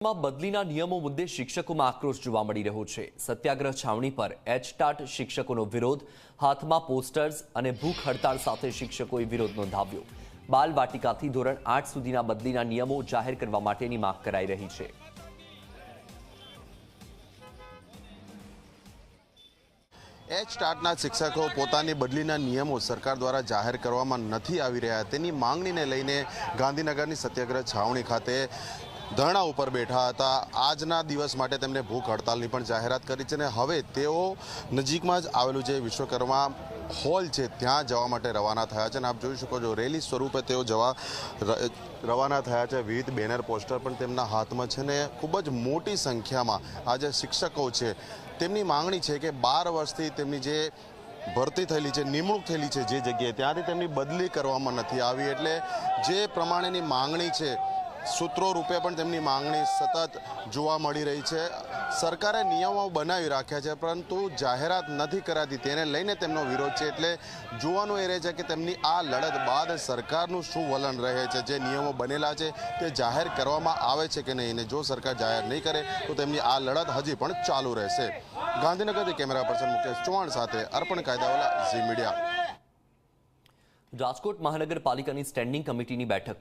માં બદલીના નિયમો મુદ્દે શિક્ષકોમાં આક્રોશ જોવા મળી રહ્યો છે। સત્યાગ્રહ છાવણી પર એચટાટ શિક્ષકોનો વિરોધ, હાથમાં પોસ્ટર્સ અને ભૂખ હડતાળ સાથે શિક્ષકોએ વિરોધ નોંધાવ્યો। બાલ વાટિકાથી ધોરણ 8 સુધીના બદલીના નિયમો જાહેર કરવા માટેની માંગ કરાઈ રહી છે। એચટાટના શિક્ષકો પોતાની બદલીના નિયમો સરકાર દ્વારા જાહેર કરવામાં નથી આવી રહ્યા તેની માંગણીને લઈને ગાંધીનગરની સત્યાગ્રહ છાવણી ખાતે ધરણા ઉપર બેઠા હતા। આજના દિવસ માટે તેમણે ભૂખ હડતાલની પણ જાહેરાત કરી છે અને હવે તેઓ નજીકમાં જ આવેલું જે વિશ્વકર્મા હોલ છે ત્યાં જવા માટે રવાના થયા છે અને આપ જોઈ શકો છો રેલી સ્વરૂપે તેઓ રવાના થયા છે। વિવિધ બેનર પોસ્ટર પણ તેમના હાથમાં છે ને ખૂબ જ મોટી સંખ્યામાં આ જે શિક્ષકો છે તેમની માંગણી છે કે 12 વર્ષથી તેમની જે ભરતી થયેલી છે, નિમણૂક થયેલી છે જે જગ્યાએ, ત્યાંથી તેમની બદલી કરવામાં નથી આવી, એટલે જે પ્રમાણેની માંગણી છે સૂત્રો રૂપે પણ તેમની માંગણી સતત જોવા મળી રહી છે। સરકારે નિયમો બનાવી રાખ્યા છે પરંતુ જાહેરાત નથી કરાતી, તેને લઈને તેમનો વિરોધ છે। એટલે જોવાનું એ રહે છે કે તેમની આ લડત બાદ સરકારનું શું વલણ રહે છે। જે નિયમો બનેલા છે તે જાહેર કરવામાં આવે છે કે નહીં, અને જો સરકાર જાહેર નહીં કરે તો તેમની આ લડત હજી પણ ચાલુ રહેશે। ગાંધીનગરથી કેમેરા પર્સન મુકેશ ચૌહાણ સાથે અર્પણ કાયદાવાલા, ઝી મીડિયા। રાજકોટ મહાનગરપાલિકાની સ્ટેન્ડિંગ કમિટીની બેઠક